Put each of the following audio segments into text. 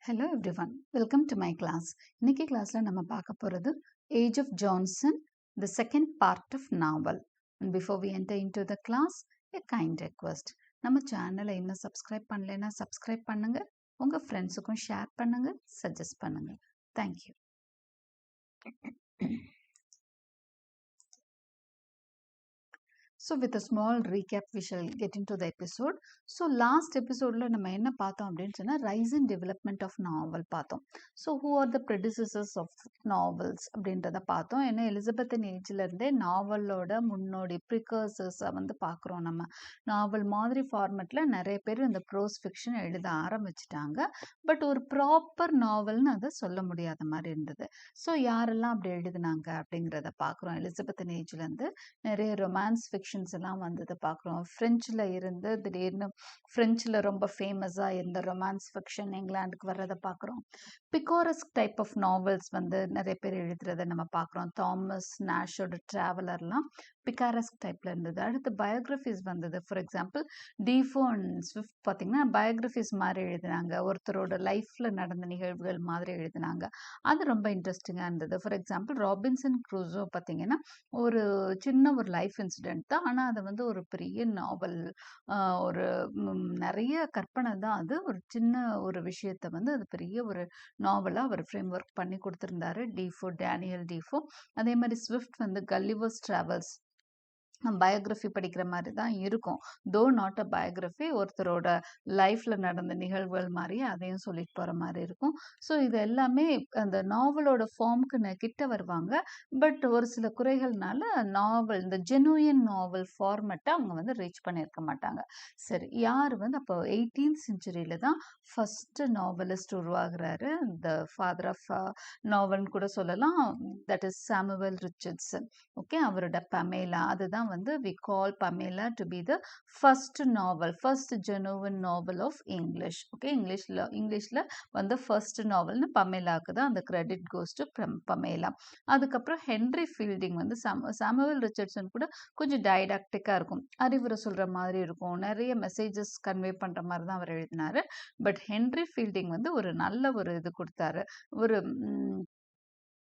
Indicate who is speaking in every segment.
Speaker 1: Hello everyone, welcome to my class. இன்னைக்கு கிளாஸ்ல நம்ம பார்க்க போறது Age of Johnson, the second part of novel. And before we enter into the class, a kind request. நம்ம சேனலை இன்னும் சப்ஸ்கிரைப் பண்ணலைன்னா சப்ஸ்கிரைப் பண்ணுங்க, உங்க ஃப்ரெண்ட்ஸுக்கும் ஷேர் பண்ணுங்க, சஜஸ்ட் பண்ணுங்க. Thank you. So with a small recap, we shall get into the episode. So last episode la நம்ம என்ன பார்த்தோம் அப்படின்னு சொன்னா rise and development of novel பார்த்தோம். So who are the predecessors of novels அப்படின்றத பார்த்தோம். ஏன்னா எலிசபெத்தன் ஏஜ்ல இருந்தே நாவலோட முன்னோடி precursors வந்து பார்க்குறோம். நம்ம நாவல் மாதிரி ஃபார்மேட்ல நிறைய பேர் இந்த ப்ரோஸ் ஃபிக்ஷன் எழுத ஆரம்பிச்சிட்டாங்க. பட் ஒரு ப்ராப்பர் நாவல்னு அதை சொல்ல முடியாத மாதிரி இருந்தது. ஸோ யாரெல்லாம் அப்படி எழுதினாங்க அப்படிங்கிறத பார்க்குறோம். எலிசபெத்தன் ஏஜ்ல இருந்து நிறைய ரொமான்ஸ் ஃபிக்ஷன்ஸ் எல்லாம் வந்ததை பார்க்குறோம். ஃப்ரெஞ்சில் இருந்து திடீர்னு ஃப்ரெஞ்சில் ரொம்ப ஃபேமஸாக இருந்த ரொமான்ஸ் ஃபிக்ஷன் இங்கிலாந்துக்கு வர்றதை பார்க்குறோம். பிகாரஸ்க் டைப் ஆஃப் நாவல்ஸ் வந்து நிறைய பேர் எழுதுறதை நம்ம பார்க்குறோம். தாமஸ் நாஷோட ட்ராவலர்லாம் பிகாரஸ்க் டைப்ல இருந்தது. அடுத்து பயோகிராஃபிஸ் வந்தது. ஃபார் எக்ஸாம்பிள் டீஃபோ அண்ட் ஸ்விஃப்ட் பார்த்தீங்கன்னா பயோகிராஃபிஸ் மாதிரி எழுதினாங்க, ஒருத்தரோட லைஃப்ல நடந்த நிகழ்வுகள் மாதிரி எழுதினாங்க. அது ரொம்ப இன்ட்ரெஸ்டிங்காக இருந்தது. ஃபார் எக்ஸாம்பிள் ராபின்சன் க்ரூசோ பார்த்தீங்கன்னா ஒரு சின்ன ஒரு லைஃப் இன்சிடென்ட் தான், ஆனால் அதை வந்து ஒரு பெரிய நாவல், ஒரு நிறைய கற்பனை தான், அது ஒரு சின்ன ஒரு விஷயத்தை வந்து அது பெரிய ஒரு நாவலாக அவர் ஃப்ரேம் ஒர்க் பண்ணி கொடுத்துருந்தாரு டீஃபோ, டேனியல் டீஃபோ. அதே மாதிரி ஸ்விஃப்ட் வந்து கல்லிவர்ஸ் ட்ராவல்ஸ் பயோகிராஃபி படிக்கிற மாதிரி தான் இருக்கும். தோ நாட் அ பயோகிராஃபி, ஒருத்தரோட லைஃப்ல நடந்த நிகழ்வுகள் மாதிரி அதையும் சொல்லிட்டு போற மாதிரி இருக்கும். ஸோ இது எல்லாமே அந்த நாவலோட ஃபார்முக்கு கிட்ட வருவாங்க. பட் ஒரு சில குறைகள்னால நாவல், இந்த ஜெனுயின் நாவல் ஃபார்மேட்டை அவங்க வந்து ரீச் பண்ணியிருக்க மாட்டாங்க. சரி, யார் வந்து அப்போ 18th செஞ்சுரியில தான் ஃபர்ஸ்ட் நாவலிஸ்ட் உருவாகிறாரு. இந்த ஃபாதர் ஆஃப் நாவல்னு கூட சொல்லலாம். That is Samuel Richardson. Okay, அவரோட பமேலா, அதுதான் வந்து we call Pamela to be the first novel, first genuine novel of English. Okay, இங்கிலீஷ்ல வந்து ஃபர்ஸ்ட் நாவல்னு பமேலாக்கு தான் அந்த கிரெடிட் கோஸ் டு பமேலா. அதுக்கப்புறம் ஹென்ரி ஃபீல்டிங் வந்து சாமுவல் ரிச்சர்ட்சன் கூட கொஞ்சம் டைடாக்டிக்காக இருக்கும், அறிவுரை சொல்கிற மாதிரி இருக்கும், நிறைய மெசேஜஸ் கன்வே பண்ணுற மாதிரி தான் அவர் எழுதினாரு. பட் ஹென்ரி ஃபீல்டிங் வந்து ஒரு நல்ல ஒரு இது கொடுத்தாரு,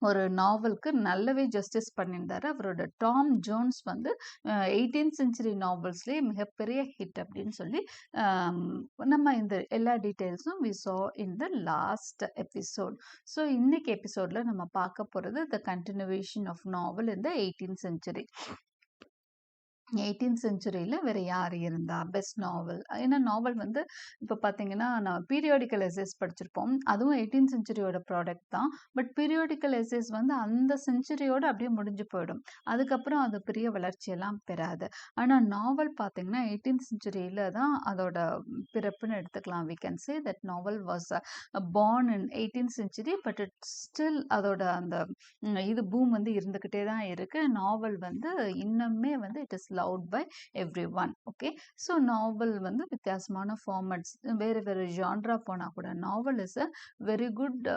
Speaker 1: ஒரு நாவலுக்கு நல்லாவே ஜஸ்டிஸ் பண்ணியிருந்தாரு. அவரோட டாம் ஜோன்ஸ் வந்து 18th செஞ்சுரி நாவல்ஸ்லேயே மிகப்பெரிய ஹிட் அப்படின்னு சொல்லி நம்ம இந்த எல்லா டீட்டெயில்ஸும் we saw in the last episode. So இன்னைக்கு எபிசோடில் நம்ம பார்க்க போகிறது the continuation of novel in the 18th century. 18th செஞ்சுரியில் வேறு யார் இருந்தா பெஸ்ட் நாவல்? ஏன்னா நாவல் வந்து இப்போ பார்த்தீங்கன்னா நான் பீரியாடிக்கல் எஸ்ஸேஸ் படிச்சிருப்போம், அதுவும் 18th செஞ்சுரியோட ப்ராடக்ட் தான். பட் பீரியாடிக்கல் எஸ்ஸேஸ் வந்து அந்த செஞ்சுரியோடு அப்படியே முடிஞ்சு போயிடும், அதுக்கப்புறம் அது பெரிய வளர்ச்சியெல்லாம் பெறாது. ஆனால் நாவல் பார்த்தீங்கன்னா 18th செஞ்சுரியில் தான் அதோட பிறப்புன்னு எடுத்துக்கலாம். we can say that novel was born in 18th century, but it still அதோட அந்த இது பூம் வந்து இருந்துக்கிட்டே தான் இருக்கு. நாவல் வந்து இன்னுமே வந்து it is loved by everyone. Okay, so novel வந்து வித்தியாசமான ஃபார்மட்ஸ், வேறு வேறு ஜான்ரா போனால் கூட novel is a very good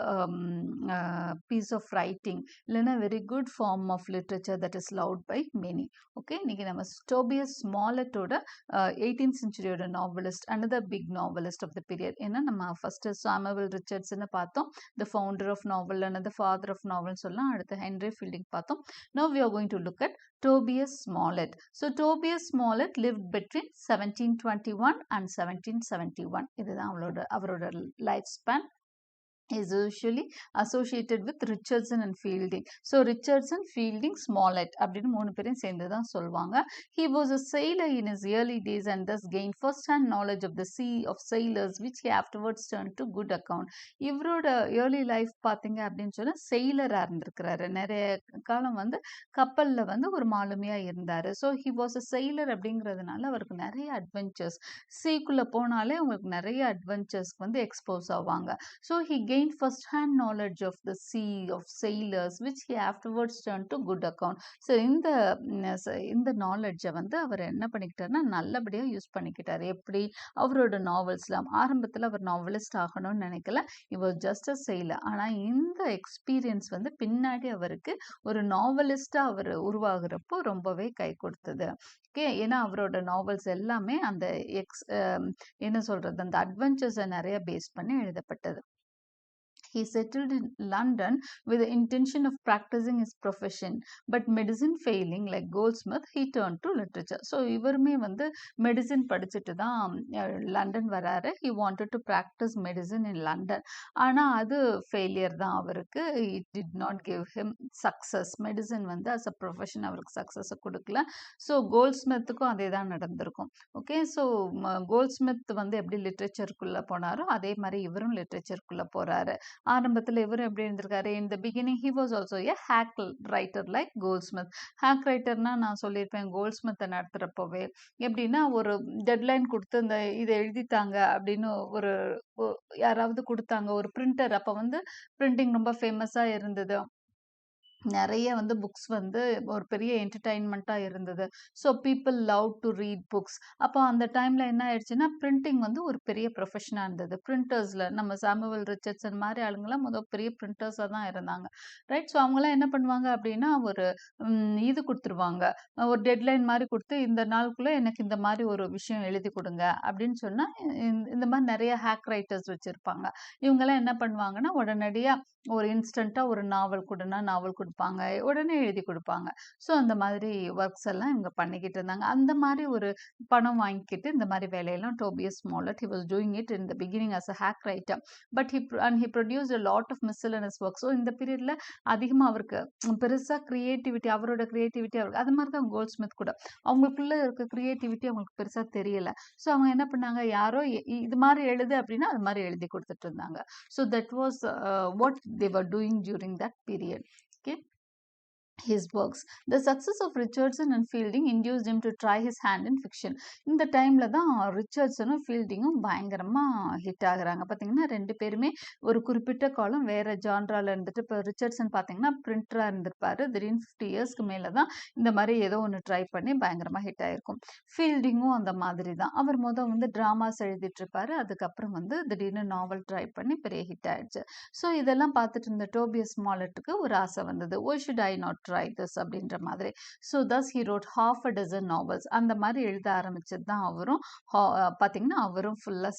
Speaker 1: piece of writing, இல்லைன்னா very good form of literature that is loved by many. Okay, இன்னைக்கு நம்ம டோபியஸ் ஸ்மாலட்டோட 18th செஞ்சுரியோட novelist, another big novelist of the period. ஏன்னா நம்ம ஃபர்ஸ்ட் சாமுவல் ரிச்சர்ட்ஸ்ன்னு பார்த்தோம், the founder of novel, another father of novel சொல்லலாம். அடுத்து ஹென்ரி ஃபீல்டிங் பார்த்தோம். Now we are going to look at Tobias Smollett. So Tobias Smollett lived between 1721 and 1771. இதுதான் அவரோட life span. is usually associated with Richardson and Fielding. So Richardson, Fielding, Smollett அப்படின்னு மூணு பேரையும் சேர்ந்து தான் சொல்லுவாங்க. He was a sailor in his early days and thus gained first-hand knowledge of the sea of sailors which he afterwards turned to good account. இவரோட early life பார்த்தீங்க அப்படின்னு சொன்னால் செயிலராக இருந்திருக்கிறாரு. நிறைய காலம் வந்து கப்பலில் வந்து ஒரு மாலுமியாக இருந்தார். So he was a sailor அப்படிங்கிறதுனால அவருக்கு நிறைய அட்வென்ச்சர்ஸ், சீக்குள்ளே போனாலே அவங்களுக்கு நிறைய அட்வென்ச்சர்ஸ்க்கு வந்து எக்ஸ்போஸ் ஆவாங்க. So he gained first-hand knowledge of the sea of sailors which he afterwards turned to good account. So இந்த நாலேஜை வந்து அவர் என்ன பண்ணிக்கிட்டாருன்னா நல்லபடியாக யூஸ் பண்ணிக்கிட்டாரு. எப்படி? அவரோட நாவல்ஸ்லாம் ஆரம்பத்தில் அவர் நாவலிஸ்ட் ஆகணும்னு நினைக்கல, இவர் ஜஸ்ட் அ செயிலர். ஆனால் இந்த எக்ஸ்பீரியன்ஸ் வந்து பின்னாடி அவருக்கு ஒரு நாவலிஸ்டாக அவர் உருவாகிறப்போ ரொம்பவே கை கொடுத்தது. ஓகே, ஏன்னா அவரோட நாவல்ஸ் எல்லாமே அந்த என்ன சொல்கிறது, அந்த அட்வென்ச்சர்ஸை நிறைய பேஸ் பண்ணி எழுதப்பட்டது. He settled in London with the intention of practicing his profession, but medicine failing, like Goldsmith, he turned to literature. So இவருமே வந்து மெடிசின் படிச்சுட்டு தான் லண்டன் வராரு. He wanted to practice medicine in London. ஆனா அது failure தான் அவருக்கு. It did not give him success. Medicine வந்து as a profession அவருக்கு சக்சஸ் கொடுக்கல. ஸோ கோல்ட்ஸ்மித்துக்கும் அதே தான் நடந்திருக்கும். ஓகே, ஸோ கோல்ட்ஸ்மித் வந்து எப்படி லிட்ரேச்சருக்குள்ள போனாரோ அதே மாதிரி இவரும் லிட்ரேச்சருக்குள்ள போறாரு. ஆரம்பத்தில் இவரும் எப்படி இருந்திருக்காரு, in the beginning he was also a hack writer like Goldsmith. Hack ரைட்டர்னா நான் சொல்லியிருப்பேன் கோல்ட்ஸ்மித்தை நடத்துகிறப்போவே எப்படின்னா ஒரு டெட்லைன் கொடுத்து இந்த இதை எழுதித்தாங்க அப்படின்னு ஒரு யாராவது கொடுத்தாங்க, ஒரு பிரிண்டர். அப்போ வந்து பிரிண்டிங் ரொம்ப ஃபேமஸாக இருந்தது. நிறைய வந்து புக்ஸ் வந்து ஒரு பெரிய என்டர்டைன்மெண்ட்டாக இருந்தது. So people love to read books. அப்போ அந்த டைமில் என்ன ஆயிடுச்சுன்னா பிரிண்டிங் வந்து ஒரு பெரிய ப்ரொஃபஷனாக இருந்தது. பிரிண்டர்ஸில் நம்ம சாமுவல் ரிச்சர்ட்சன் மாதிரி ஆளுங்களாம் முதல் பெரிய பிரிண்டர்ஸாக தான் இருந்தாங்க, ரைட்? ஸோ அவங்களாம் என்ன பண்ணுவாங்க அப்படின்னா ஒரு இது கொடுத்துருவாங்க, ஒரு டெட்லைன் மாதிரி கொடுத்து இந்த நாளுக்குள்ளே எனக்கு இந்த மாதிரி ஒரு விஷயம் எழுதி கொடுங்க அப்படின்னு சொன்னால் இந்த மாதிரி நிறைய ஹேக் ரைட்டர்ஸ் வச்சுருப்பாங்க. இவங்கெல்லாம் என்ன பண்ணுவாங்கன்னா உடனடியாக ஒரு இன்ஸ்டண்ட்டாக ஒரு நாவல் கொடுனா நாவல் கொடுப்பாங்க, உடனே எழுதி கொடுப்பாங்க. ஸோ அந்த மாதிரி ஒர்க்ஸ் எல்லாம் இவங்க பண்ணிக்கிட்டு இருந்தாங்க. அந்த மாதிரி ஒரு பணம் வாங்கிக்கிட்டு இந்த மாதிரி வேலையெல்லாம் டோபியஸ் ஸ்மாலட் he was doing it in the beginning as a hack writer, but he produced a lot of miscellaneous work. So இந்த பீரியட்ல அதிகமாக அவருக்கு பெருசாக கிரியேட்டிவிட்டி, அவரோட கிரியேட்டிவிட்டி அவருக்கு அது மாதிரி தான் கோல்ட்ஸ்மித் கூட அவங்களுக்குள்ள இருக்க கிரியேட்டிவிட்டி அவங்களுக்கு பெருசாக தெரியல. ஸோ அவங்க என்ன பண்ணாங்க, யாரோ இது மாதிரி எழுது அப்படின்னா அது மாதிரி எழுதி கொடுத்துட்டு இருந்தாங்க. So that was what they were doing during that period. Okay, his works. The success of Richardson and Fielding induced him to try his hand in fiction. இந்த டைம்ல தான் ரிச்சர்ட்சனும் ஃபீல்டிங்கும் பயங்கரமா ஹிட் ஆகுறாங்க. பார்த்தீங்கன்னா ரெண்டு பேருமே ஒரு குறிப்பிட்ட காலம் வேற ஜான்ரால இருந்துட்டு, இப்போ ரிச்சர்ட்சன் பார்த்தீங்கன்னா பிரிண்டரா இருந்திருப்பாரு. திடீர்னு 50 இயர்ஸ்க்கு மேல தான் இந்த மாதிரி ஏதோ ஒன்று ட்ரை பண்ணி பயங்கரமா ஹிட் ஆயிருக்கும். ஃபீல்டிங்கும் அந்த மாதிரி தான். அவர் வந்து டிராமாஸ் எழுதிட்டு இருப்பாரு. அதுக்கப்புறம் வந்து திடீர்னு நாவல் ட்ரை பண்ணி பெரிய ஹிட் ஆயிடுச்சு. ஸோ இதெல்லாம் பார்த்துட்டு இருந்த டோபியஸ் ஸ்மாலட்டுக்கு ஒரு ஆசை வந்தது, why should I not try this அப்படின்ற மாதிரி. So thus he wrote half a dozen novels. அந்த மாதிரி எழுத ஆரம்பிச்சது தான் அவரும். பார்த்தீங்கன்னா அவரும் ஃபுல்லாக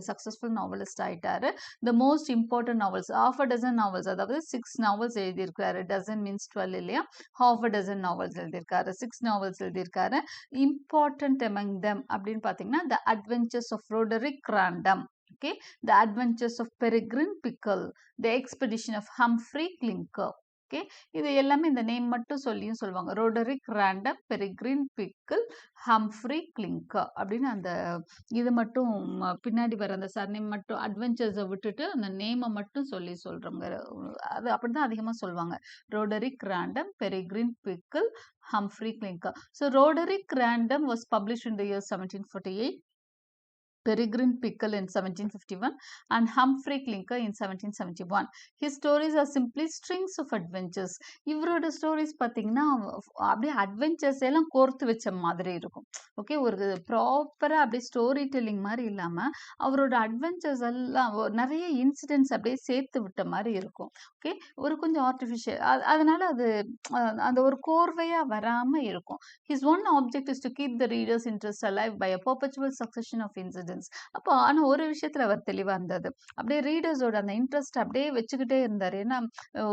Speaker 1: சக்ஸஸ்ஃபுல் நாவலிஸ்ட் ஆயிட்டாரு. The most important novels, half a dozen novels, அதாவது 6 நாவல்ஸ் எழுதியிருக்காரு. டசன் மீன்ஸ் 12 இல்லையா, half a dozen novels எழுதியிருக்காரு, 6 நாவல்ஸ் எழுதியிருக்காரு. இம்பார்ட்டன்ட் among them அப்படின்னு பார்த்தீங்கன்னா the adventures of Roderick Random, okay, the adventures of Peregrine Pickle, the expedition of Humphrey Clinker. Okay, இது எல்லாமே இந்த நேம் மட்டும் சொல்லியும் சொல்லுவாங்க. Roderick Random, Peregrine Pickle, Humphry clinker அப்படின்னு அந்த இது மட்டும் பின்னாடி வர அந்த சர்நேம் மட்டும் அட்வென்ச்சர்ஸை விட்டுட்டு அந்த நேமை மட்டும் சொல்கிறவங்க அது அப்படிதான் அதிகமாக சொல்லுவாங்க. Roderick Random, Peregrine Pickle, Humphry Clinker. So Roderick Random was published in the year 1748. Peregrine Pickle in 1751 and Humphrey Clinker in 1771. His stories are simply strings of adventures. இவரோட ஸ்டோரிஸ் பார்த்தீங்கன்னா அப்படியே அட்வென்ச்சர்ஸ் எல்லாம் கோர்த்து வச்ச மாதிரி இருக்கும். ஓகே, ஒரு ப்ராப்பராக அப்படியே ஸ்டோரி டெல்லிங் மாதிரி இல்லாமல் அவரோட அட்வென்ச்சர்ஸ் எல்லாம் நிறைய இன்சிடென்ட்ஸ் அப்படியே சேர்த்து விட்ட மாதிரி இருக்கும். ஓகே, ஒரு கொஞ்சம் ஆர்டிஃபிஷியல், அதனால அது அந்த ஒரு கோர்வையாக வராமல் இருக்கும். His one object is to keep the reader's interest alive by a perpetual succession of incidents. அப்போ ஆனால் ஒரு விஷயத்துல அவர் தெளிவா இருந்தாரு, அப்படியே ரீடர்ஸோட அந்த இன்ட்ரெஸ்ட் அப்படியே வச்சுக்கிட்டே இருந்தாரு. ஏன்னா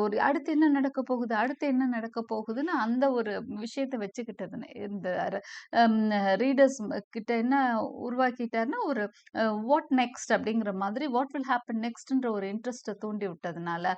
Speaker 1: ஒரு அடுத்து என்ன நடக்க போகுதுன்னு அந்த ஒரு விஷயத்தை வச்சுக்கிட்டது இருந்தாரு. ரீடர்ஸ் கிட்ட என்ன உருவாக்கிட்டாருன்னா ஒரு வாட் நெக்ஸ்ட் அப்படிங்கிற மாதிரி, வாட் வில் ஹேப்பன் நெக்ஸ்ட்ன்ற ஒரு இன்ட்ரெஸ்ட்டை தூண்டி விட்டதுனால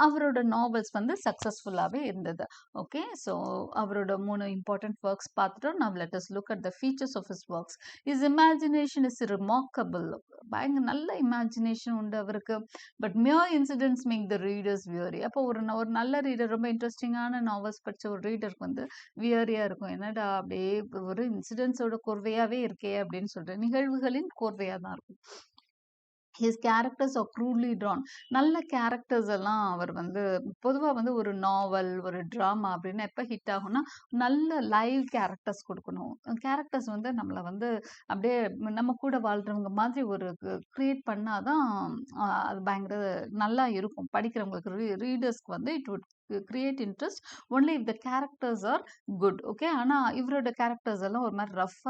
Speaker 1: அவரோட நாவல்ஸ் வந்து சக்சஸ்ஃபுல்லாகவே இருந்தது. ஓகே, ஸோ அவரோட 3 இம்பார்ட்டன்ட் ஒர்க்ஸ் பார்த்துட்டோம். now let us look at the features of his works. His imagination is remarkable. பயங்கர நல்ல இமேஜினேஷன் உண்டு அவருக்கு. But mere incidents make the readers weary. அப்போ ஒரு நல்ல ரீடர், ரொம்ப இன்ட்ரெஸ்டிங்கான நாவல்ஸ் படிச்ச ஒரு ரீடருக்கு வந்து வியரியா இருக்கும். என்னடா அப்படியே ஒரு இன்சிடென்ட்ஸோட கோர்வையாவே இருக்கே அப்படின்னு சொல்றேன், நிகழ்வுகளின் கோர்வையா தான் இருக்கும். His characters are crudely drawn. நல்ல கேரக்டர்ஸ் எல்லாம் அவர் வந்து பொதுவாக வந்து ஒரு நாவல், ஒரு ட்ராமா அப்படின்னா எப்போ ஹிட் ஆகும்னா நல்ல லைவ் கேரக்டர்ஸ் கொடுக்கணும். கேரக்டர்ஸ் வந்து நம்மளை வந்து அப்படியே நம்ம கூட வாழ்கிறவங்க மாதிரி ஒரு க்ரியேட் பண்ணாதான் அது பயங்கர நல்லா இருக்கும் படிக்கிறவங்களுக்கு, ரீடர்ஸ்க்கு வந்து it would create interest only if the characters are good. Okay, ஆனா இவரோட கேரக்டர்ஸ் எல்லாம் ஒரு மாதிரி ரஃப்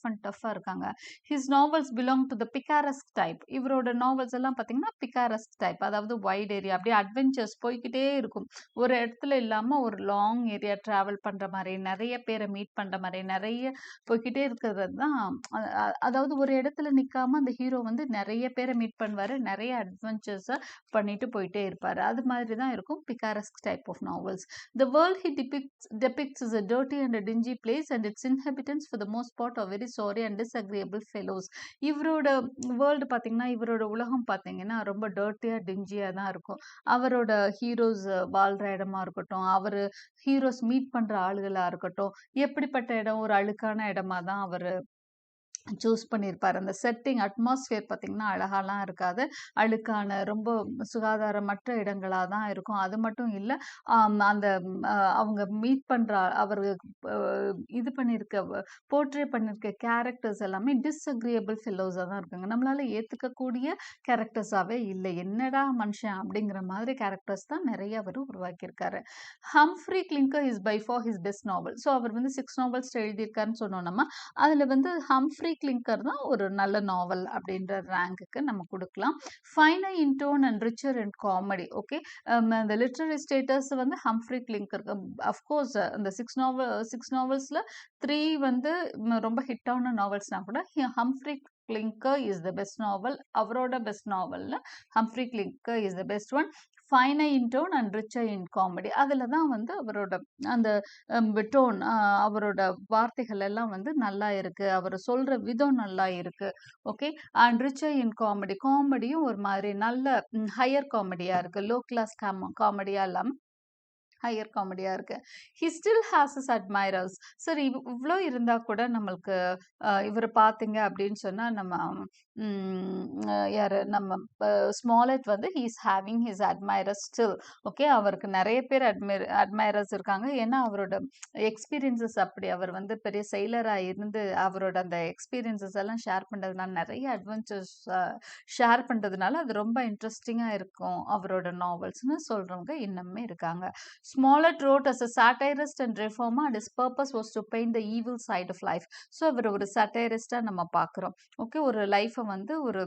Speaker 1: அண்ட் டஃப்பா இருக்காங்க. His novels belong to the picaresque type. இவரோட நாவல்ஸ் எல்லாம் பார்த்தீங்கன்னா பிகாரஸ்க் டைப், அதாவது வைட் ஏரியா, அப்படியே அட்வென்ச்சர்ஸ் போய்க்கிட்டே இருக்கும். ஒரு இடத்துல இல்லாம ஒரு லாங் ஏரியா டிராவல் பண்ற மாதிரி, நிறைய பேரை மீட் பண்ற மாதிரி, நிறைய போய்க்கிட்டே இருக்கிறது தான். அதாவது ஒரு இடத்துல நிக்காம அந்த ஹீரோ வந்து நிறைய பேரை மீட் பண்ணுவாரு, நிறைய அட்வென்ச்சர்ஸை பண்ணிட்டு போயிட்டே இருப்பாரு. அது மாதிரி தான் இருக்கும் picaresque type of novels. The world he depicts is a dirty and a dingy place, and its inhabitants for the most part are very sorry and disagreeable fellows. இவரோட வேர்ல்டு பார்த்தீங்கன்னா, இவரோட உலகம் பார்த்தீங்கன்னா ரொம்ப டர்ட்டியா டிஞ்சியா தான் இருக்கும். அவரோட ஹீரோஸ் வாழ்ற இடமா இருக்கட்டும், அவரு ஹீரோஸ் மீட் பண்ற ஆளுகளா இருக்கட்டும், எப்படிப்பட்ட இடம், ஒரு அழுக்கான இடமா தான் அவரு சூஸ் பண்ணியிருப்பாரு. அந்த செட்டிங் அட்மாஸ்பியர் பார்த்தீங்கன்னா அழகாலாம் இருக்காது. அழுக்கான ரொம்ப சுகாதாரமற்ற இடங்களா தான் இருக்கும். அது மட்டும் இல்ல, அந்த அவங்க மீட் பண்ற அவரு இது பண்ணியிருக்க போர்ட்ரே பண்ணியிருக்க கேரக்டர்ஸ் எல்லாமே டிஸ்அக்ரியபிள் ஃபெல்லோஸா தான் இருக்காங்க. நம்மளால ஏத்துக்கக்கூடிய கேரக்டர்ஸாவே இல்லை. என்னடா மனுஷன் அப்படிங்கிற மாதிரி கேரக்டர்ஸ் தான் நிறைய அவரு உருவாக்கியிருக்காரு. Humphry Clinker is by far his best novel. So அவர் வந்து 6 நாவல்ஸ் எழுதியிருக்காருன்னு சொன்னோம் நம்ம. அதுல வந்து ஹம்ஃப்ரி கிளிங்கர் தான் ஒரு நல்ல நாவல் அப்படின்ற ரேங்குக்கு நம்ம கொடுக்கலாம். Finer in tone and richer in comedy. Okay, அந்த லிட்ரரி ஸ்டேட்டஸ் வந்து ஹம்ஃப்ரி கிளிங்கர். அஃப்கோர்ஸ் அந்த 6 நாவல்ஸ்ல 3 வந்து ரொம்ப ஹிட்டான நாவல்ஸ்னா கூட Humphry Clinker is the best novel. அவரோட பெஸ்ட் நாவல்ல Humphry Clinker is the best one. Finer in tone and richer in comedy. அதில் தான் வந்து அவரோட அந்த டோன், அவரோட வார்த்தைகள் எல்லாம் வந்து நல்லா இருக்கு, அவர் சொல்ற விதம் நல்லா இருக்கு. Okay, and richer in comedy, காமெடியும் ஒரு மாதிரி நல்ல ஹையர் காமெடியா இருக்கு, லோ கிளாஸ் காமெடியா இல்லாம ஹையர் காமெடியா இருக்கு. He still has his admirers. சரி, இவ்வளோ இருந்தா கூட நம்மளுக்கு இவரை பார்த்தீங்க அப்படின்னு சொன்னா நம்ம யாரு நம்ம ஸ்மாலெட் வந்து he is having his admirers still. Okay, அவருக்கு நிறைய பேர் அட்மைரர்ஸ் இருக்காங்க. ஏன்னா அவரோட எக்ஸ்பீரியன்சஸ் அப்படி. அவர் வந்து பெரிய செயலராக இருந்து அவரோட அந்த எக்ஸ்பீரியன்சஸ் எல்லாம் ஷேர் பண்ணுறதுனால, நிறைய அட்வென்ச்சர்ஸ் ஷேர் பண்ணுறதுனால அது ரொம்ப இன்ட்ரெஸ்டிங்காக இருக்கும் அவரோட நாவல்ஸ்னு சொல்கிறவங்க இன்னுமே இருக்காங்க. Smollett wrote as a satirist and reformer, and his purpose was to paint the evil side of life. So அவர் ஒரு சட்டைரிஸ்டாக நம்ம பார்க்குறோம். ஓகே, ஒரு லைஃப்பை வந்து ஒரு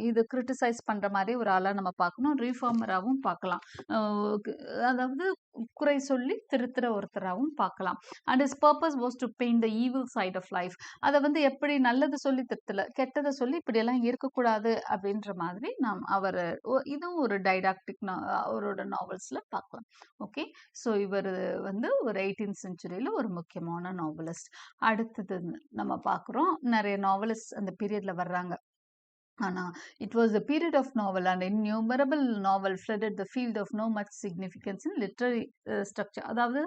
Speaker 1: இது கிரிட்டிசைஸ் பண்ணுற மாதிரி ஒரு ஆளாக நம்ம பார்க்கணும். ரீஃபார்மராகவும் பார்க்கலாம். அதாவது குறை சொல்லி திருத்துற ஒருத்தராகவும் பார்க்கலாம். And his purpose was to paint the evil side of life. அதை வந்து எப்படி நல்லது சொல்லி திருத்தல, கெட்டதை சொல்லி இப்படியெல்லாம் இருக்கக்கூடாது அப்படின்ற மாதிரி நாம் அவர் இதுவும் ஒரு டைடாக்டிக் அவரோட நாவல்ஸில் பார்க்கலாம். ஓகே, ஸோ இவர் வந்து ஒரு 18th செஞ்சுரியில் ஒரு முக்கியமான நாவலிஸ்ட். அடுத்தது நம்ம பார்க்குறோம், நிறைய நாவலிஸ்ட் அந்த பீரியட்ல வர்றாங்க. ஆனா it was a period of novel, and innumerable novel flooded the field of no much significance in literary structure. அதாவது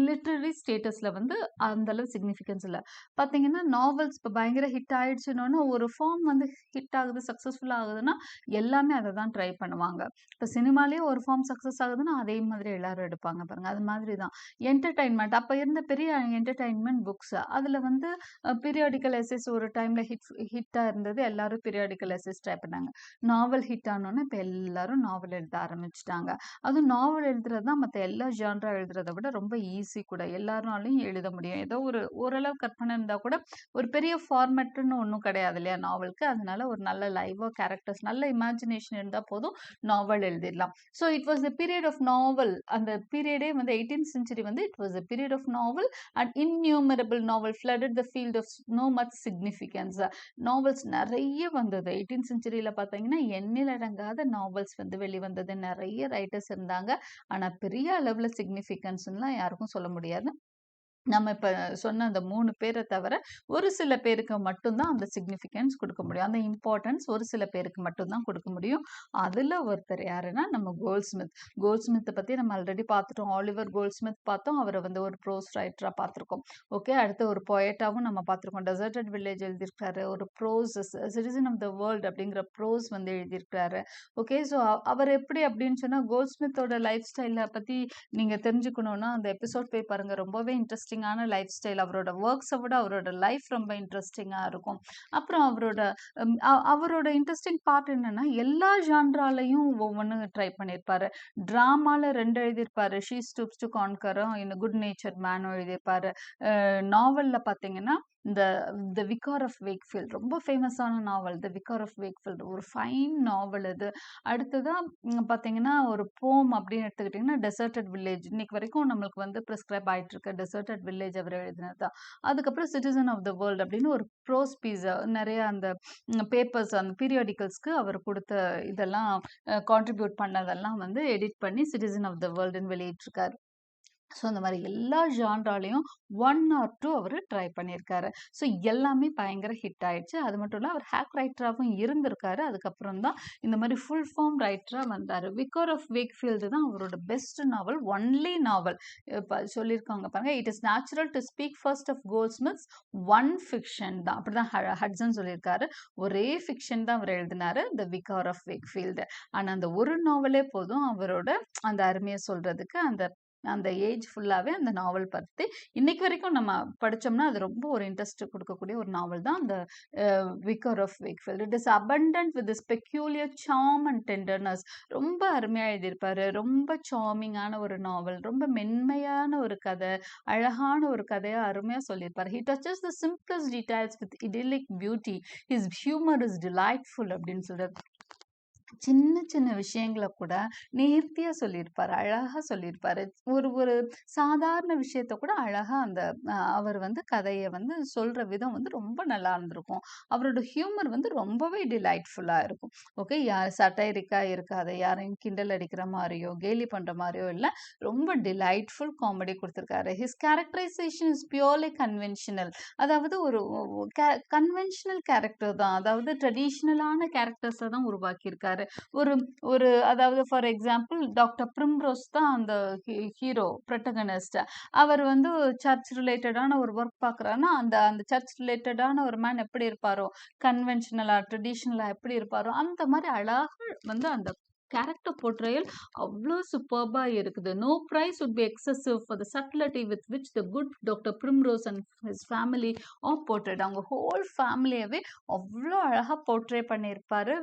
Speaker 1: லிட்ரரி ஸ்டேட்டஸ்ல வந்து அந்த அளவு சிக்னிஃபிகன்ஸ் இல்லை. பார்த்தீங்கன்னா நாவல்ஸ் இப்போ பயங்கர ஹிட் ஆயிடுச்சுன்னு ஒரு ஃபார்ம் வந்து ஹிட் ஆகுது, சக்ஸஸ்ஃபுல் ஆகுதுன்னா எல்லாமே அதை தான் ட்ரை பண்ணுவாங்க. இப்போ சினிமாலேயே ஒரு ஃபார்ம் சக்ஸஸ் ஆகுதுன்னா அதே மாதிரி எல்லாரும் எடுப்பாங்க பாருங்க. அது மாதிரி தான் என்டர்டைன்மெண்ட். அப்போ இருந்த பெரிய என்டர்டைன்மெண்ட் புக்ஸ், அதில் வந்து பீரியாடிக்கல் எஸ்ஸேஸ் ஒரு டைம்ல ஹிட்டாக இருந்தது. எல்லாரும் பீரியாடிக்கல் எஸ்ஸேஸ் ட்ரை பண்ணாங்க. நாவல் ஹிட் ஆனோன்னு இப்போ எல்லாரும் நாவல் எழுத ஆரம்பிச்சிட்டாங்க. அதுவும் நாவல் எழுதுறது தான் மற்ற எல்லா ஜான்ரா எழுதுறதை விட ரொம்ப ஈஸி கூட. எல்லாருனாலையும் எழுத முடியும். ஏதோ ஒரு ஓரளவு கற்பனை இருந்தால் கூட ஒரு பெரிய ஃபார்மேட்டுன்னு ஒன்றும் கிடையாது இல்லையா நாவலுக்கு. அதனால ஒரு நல்ல லைவா கேரக்டர்ஸ், நல்ல இமேஜினேஷன் இருந்தால் போதும் நாவல் எழுதிடலாம். So it was the period of novel. அந்த பீரியடே வந்து 18th செஞ்சுரி வந்து it was the period of novel, and innumerable novel flooded the field of no much significance. Novels நிறைய வந்தது 18th செஞ்சுரியில். பார்த்தீங்கன்னா எண்ணில் அடங்காத நாவல்ஸ் வந்து வெளிவந்தது. நிறைய ரைட்டர்ஸ் இருந்தாங்க. ஆனால் பெரிய அளவில் சிக்னிஃபிகன்ஸ்லாம் யாருக்கும் சொல்ல முடியாது. நம்ம இப்போ சொன்ன அந்த 3 பேரை தவிர ஒரு சில பேருக்கு மட்டும்தான் அந்த சிக்னிஃபிகன்ஸ் கொடுக்க முடியும். அந்த இம்பார்ட்டன்ஸ் ஒரு சில பேருக்கு மட்டும்தான் கொடுக்க முடியும். அதில் ஒருத்தர் யாருன்னா நம்ம கோல்ட்ஸ்மித். கோல்ட்ஸ்மித்தை பற்றி நம்ம ஆல்ரெடி பார்த்துட்டோம். ஆலிவர் கோல்ட்ஸ்மித் பார்த்தோம். அவரை வந்து ஒரு ப்ரோஸ் ரைட்டராக பார்த்துருக்கோம். ஓகே, அடுத்து ஒரு பொயட்டாகவும் நம்ம பார்த்துருக்கோம். டெசர்டட் வில்லேஜ் எழுதியிருக்காரு. ஒரு prose citizen of the world அப்படிங்கிற ப்ரோஸ் வந்து எழுதியிருக்காரு. ஓகே, ஸோ அவர் எப்படி அப்படின்னு சொன்னால் கோல்ட்ஸ்மித்தோட லைஃப் ஸ்டைலை பற்றி நீங்கள் தெரிஞ்சுக்கணுன்னா அந்த எபிசோட் போய் பாருங்கள். ரொம்பவே இன்ட்ரெஸ்டிங்கான லைஃப் ஸ்டைல். அவரோட ஒர்க்ஸை விட அவரோட லைஃப் ரொம்ப இன்ட்ரெஸ்டிங்காக இருக்கும். அப்புறம் அவரோட இன்ட்ரெஸ்டிங் பார்ட் என்னன்னா எல்லா ஜான்ராலையும் ஒவ்வொன்று ட்ரை பண்ணியிருப்பாரு. ட்ராமால 2 எழுதியிருப்பாரு. ஷீ ஸ்டூப்ஸ் டு கான்கரும், இன்னும் குட் நேச்சர் மேனும் எழுதியிருப்பாரு. நாவலில் பார்த்தீங்கன்னா இந்த த விகார் ஆஃப் வேக்ஃபீல்ட் ரொம்ப ஃபேமஸான நாவல். த விகார் ஆஃப் வேக்ஃபீல்ட் ஒரு ஃபைன் நாவல் இது. அடுத்ததா பார்த்தீங்கன்னா, ஒரு போம் அப்படின்னு எடுத்துக்கிட்டிங்கன்னா, டெசர்டட் வில்லேஜ். இன்னைக்கு வரைக்கும் நம்மளுக்கு வந்து பிரிஸ்கிரைப் ஆயிட்டு இருக்க டெசர்டட் வில்லேஜ் அவர் எழுதினது தான். அதுக்கப்புறம் சிட்டிசன் ஆஃப் த வேர்ல்ட் அப்படின்னு ஒரு ப்ரோஸ் பீஸ் நிறைய அந்த பேப்பர்ஸ் அந்த பீரியாடிக்கல்ஸ்க்கு அவர் கொடுத்த இதெல்லாம் கான்ட்ரிபியூட் பண்ணதெல்லாம் வந்து எடிட் பண்ணி சிட்டிசன் ஆஃப் த வேர்ல்டுன்னு வெளியிட்டிருக்காரு. ஸோ அந்த மாதிரி எல்லா ஜான்ராலையும் 1 or 2 அவர் ட்ரை பண்ணியிருக்காரு. ஸோ எல்லாமே பயங்கர ஹிட் ஆயிடுச்சு. அது மட்டும் இல்லை அவர் ஹேக் ரைட்டராகவும் இருந்திருக்காரு. அதுக்கப்புறம் தான் இந்த மாதிரி ஃபுல் ஃபார்ம் ரைட்டராக வந்தார். விகார் ஆஃப் வேக்ஃபீல்டு தான் அவரோட பெஸ்ட் நாவல், ஒன்லி நாவல். இப்போ சொல்லியிருக்காங்க பாருங்க, it is natural to speak first of Goldsmith's one fiction தான். அப்படிதான் ஹட்சன் சொல்லியிருக்காரு. ஒரே ஃபிக்ஷன் தான் அவர் எழுதினாரு, த விகார் ஆஃப் வேக்ஃபீல்டு. ஆனால் அந்த ஒரு நாவலே போதும் அவரோட அந்த அருமையை சொல்றதுக்கு. அந்த ஏஜ் ஃபுல்லாகவே அந்த நாவல் பற்றி இன்னைக்கு வரைக்கும் நம்ம படித்தோம்னா அது ரொம்ப ஒரு இன்ட்ரெஸ்ட் கொடுக்கக்கூடிய ஒரு நாவல் தான் அந்த vicar of Wakefield. It is abundant with this peculiar charm and tenderness. ரொம்ப அருமையாக எழுதியிருப்பாரு. ரொம்ப சார்மிங்கான ஒரு நாவல், ரொம்ப மென்மையான ஒரு கதை, அழகான ஒரு கதையாக அருமையாக சொல்லியிருப்பாரு. He duchess the simplest details with idyllic beauty. His humour is delightful அப்படின்னு சொல்றாரு. சின்ன சின்ன விஷயங்களை கூட நேர்த்தியா சொல்லியிருப்பாரு, அழகா சொல்லியிருப்பாரு. ஒரு ஒரு சாதாரண விஷயத்த கூட அழகா அந்த அவர் வந்து கதையை வந்து சொல்ற விதம் வந்து ரொம்ப நல்லா இருந்திருக்கும். அவரோட ஹியூமர் வந்து ரொம்பவே டிலைட்ஃபுல்லா இருக்கும். ஓகே, யார் சட்டைரிக்கா இருக்காது, யாரையும் கிண்டல் அடிக்கிற மாதிரியோ கேலி பண்ற மாதிரியோ இல்லை, ரொம்ப டிலைட்ஃபுல் காமெடி கொடுத்துருக்காரு. His characterisation is purely conventional. அதாவது ஒரு கன்வென்ஷனல் கேரக்டர் தான், அதாவது ட்ரெடிஷ்னலான கேரக்டர்ஸை தான் உருவாக்கியிருக்காரு. ஒரு ஒரு அதாவது ஃபார் எக்ஸாம்பிள் டாக்டர் பிரிம்ரோஸ் தான் அந்த ஹீரோ ப்ரொட்டகனிஸ்ட். அவர் வந்து சர்ச் ரிலேட்டடான ஒரு ஒர்க் பார்க்குறாருன்னா அந்த அந்த சர்ச் ரிலேட்டடான ஒரு மேன் எப்படி இருப்பாரோ, கன்வென்ஷனலா ட்ரெடிஷ்னலா எப்படி இருப்பாரோ அந்த மாதிரி அழகாக வந்து அந்த கேரக்டர் போர்ட்ரேயல் அவ்வளோ சூப்பர்பா இருக்குது. No praise would be excessive for the subtlety with which the good Dr. Primrose and his family are portrayed. அவங்க ஹோல் ஃபேமிலியவே அவ்வளோ அழகாக போர்ட்ரே பண்ணியிருப்பாரு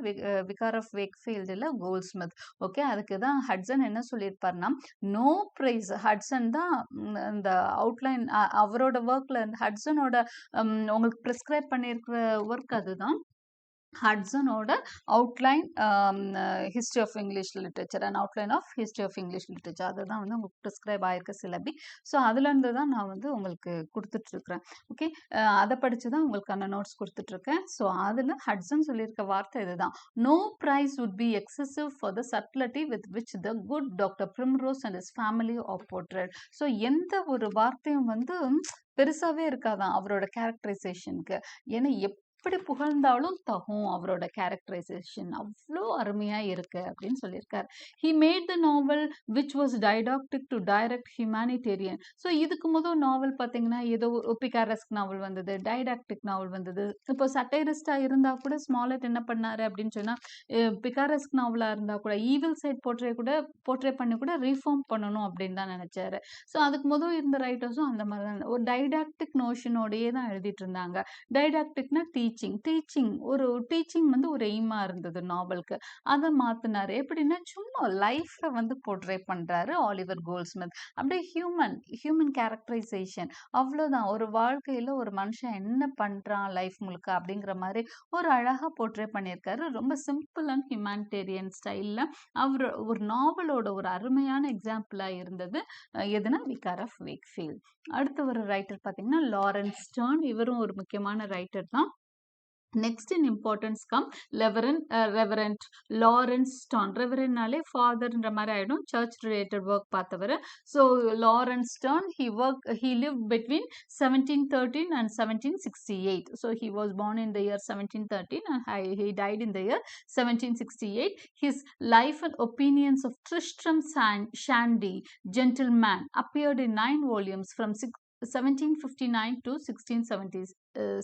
Speaker 1: விகார் ஆஃப் வேக்ஃபீல்டில் கோல்ட்ஸ்மித். ஓகே, அதுக்கு தான் ஹட்சன் என்ன சொல்லியிருப்பாருன்னா, நோ ப்ரைஸ். ஹட்சன் தான் இந்த அவுட்லைன் அவரோட ஒர்க்கில் ஹட்சனோட உங்களுக்கு ப்ரிஸ்கிரைப் பண்ணியிருக்கிற ஒர்க் அதுதான். ஹட்சனோட outline history of English literature and outline of history of English literature அதுதான் வந்து உங்களுக்கு ப்ரிஸ்கிரைப் ஆகிருக்க சிலபி. ஸோ அதுலேருந்து தான் நான் வந்து உங்களுக்கு கொடுத்துட்ருக்குறேன். ஓகே, அதை படித்து தான் உங்களுக்கான நோட்ஸ் கொடுத்துட்ருக்கேன். ஸோ அதில் ஹட்சன் சொல்லியிருக்க வார்த்தை இதுதான், no praise would be excessive for the subtlety with which the good Dr. Primrose and his family are portrayed. So எந்த ஒரு வார்த்தையும் வந்து பெருசாகவே இருக்காதான் அவரோட கேரக்டரைசேஷனுக்கு. ஏன்னா எப்படி புகழ்ந்தாலும் தகும் அவரோட கேரக்டரைசேஷன் அவ்வளோ அருமையா இருக்கு அப்படின்னு சொல்லியிருக்காரு. He made the novel which was didactic to direct humanitarian. So இதுக்கு முதல் நாவல் பார்த்தீங்கன்னா ஏதோ பிகாரஸ்க் நாவல் வந்தது, டைடாக்டிக் நாவல் வந்தது. இப்போ சட்டைரிஸ்டா இருந்தா கூட ஸ்மாலட் என்ன பண்ணாரு அப்படின்னு சொன்னா, பிகாரஸ்க் நாவலா இருந்தா கூட ஈவில் சைட் போர்ட்ரே பண்ணி கூட ரீஃபார்ம் பண்ணணும் அப்படின்னு தான் நினைச்சாரு. ஸோ அதுக்கு முதல் இருந்த ரைட்டர்ஸும் அந்த மாதிரி தான் ஒரு டைடாக்டிக் நோஷனோடையே தான் எழுதிட்டு இருந்தாங்க. டைடாக்டிக்னா டீச்சிங் ஒரு டீச்சிங் வந்து ஒரு எய்மா இருந்தது நாவலுக்கு. அதை மாத்தினாரு. எப்படின்னா சும்மா லைஃப்பை வந்து போர்ட்ரே பண்றாரு ஆலிவர் கோல்ட்ஸ்மித். அப்படியே ஹியூமன் கேரக்டரைசேஷன் அவ்வளோதான். ஒரு வாழ்க்கையில ஒரு மனுஷன் என்ன பண்றான் லைஃப் முழுக்க அப்படிங்கிற மாதிரி ஒரு அழகா போர்ட்ரே பண்ணியிருக்காரு. ரொம்ப சிம்பிள் அண்ட் ஹியூமானிட்டேரியன் ஸ்டைல்ல அவர் ஒரு நாவலோட ஒரு அருமையான எக்ஸாம்பிளா இருந்தது எதுனா விகார் ஆஃப் வேக்ஃபீல்ட். அடுத்த ஒரு ரைட்டர் பார்த்தீங்கன்னா லாரன்ஸ் ஸ்டர்ன். இவரும் ஒரு முக்கியமான ரைட்டர் தான். Next in importance come Reverend Lawrence Sterne. Reverendனாலே ஃபாதர்ன்ற மாதிரி ஆயிடும். சர்ச் ரிலேட்டட் ஒர்க் பார்த்தவர். So Lawrence Stern he lived between 1713 and 1768. So he was born in the year 1713 and he died in the year 1768. His life and opinions of Tristram Shandy, gentleman, appeared in 9 volumes from 1759 to